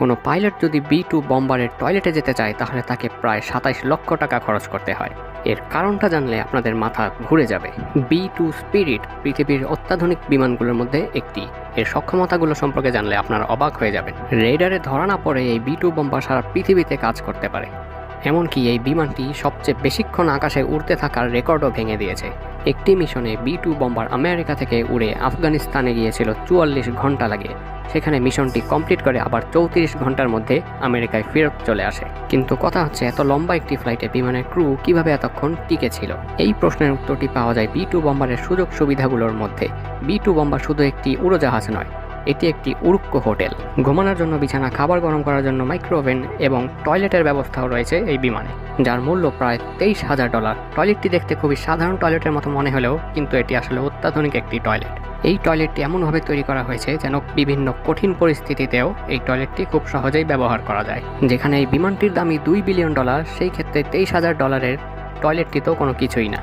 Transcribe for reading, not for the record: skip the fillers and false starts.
কোনো পাইলট যদি B2 বম্বারের টয়লেটে যেতে চায় তাহলে তাকে প্রায় 27 লক্ষ টাকা খরচ করতে হয়। এর কারণটা জানলে আপনাদের মাথা ঘুরে যাবে। B2 স্পিরিট পৃথিবীর অত্যাধুনিক বিমানগুলোর মধ্যে একটি। এর সক্ষমতাগুলো সম্পর্কে জানলে আপনারা অবাক হয়ে যাবেন। রেডারে ধরা না পড়ে এই B2 বম্বার সারা পৃথিবীতে কাজ করতে পারে। এমনকি এই বিমানটি সবচেয়ে বেশিক্ষণ আকাশে উড়তে থাকার রেকর্ডও ভেঙে দিয়েছে। একটি মিশনে B2 বম্বার আমেরিকা থেকে উড়ে আফগানিস্তানে গিয়েছিল 44 ঘন্টা লাগে। সেখানে মিশনটি কমপ্লিট করে আবার 34 ঘন্টার মধ্যে আমেরিকায় ফেরত চলে আসে। কিন্তু কথা হচ্ছে, এত লম্বা একটি ফ্লাইটে বিমানের ক্রু কিভাবে এতক্ষণ টিকে ছিল? এই প্রশ্নের উত্তরটি পাওয়া যায় B2 বম্বারের সুযোগ সুবিধাগুলোর মধ্যে। B2 বম্বার শুধু একটি উড়োজাহাজ নয়, এটি একটি উড়ুক্ক হোটেল। ঘুমানোর জন্য বিছানা, খাবার গরম করার জন্য মাইক্রোওভেন এবং টয়লেটের ব্যবস্থাও রয়েছে এই বিমানে, যার মূল্য প্রায় $23,000। টয়লেটটি দেখতে খুবই সাধারণ টয়লেটের মতো মনে হলেও কিন্তু এটি আসলে অত্যাধুনিক একটি টয়লেট। এই টয়লেটটি এমনভাবে তৈরি করা হয়েছে যেন বিভিন্ন কঠিন পরিস্থিতিতেও এই টয়লেটটি খুব সহজেই ব্যবহার করা যায়। যেখানে এই বিমানটির দামই $2 বিলিয়ন, সেই ক্ষেত্রে $23,000 টয়লেটটি তো কোনো কিছুই না।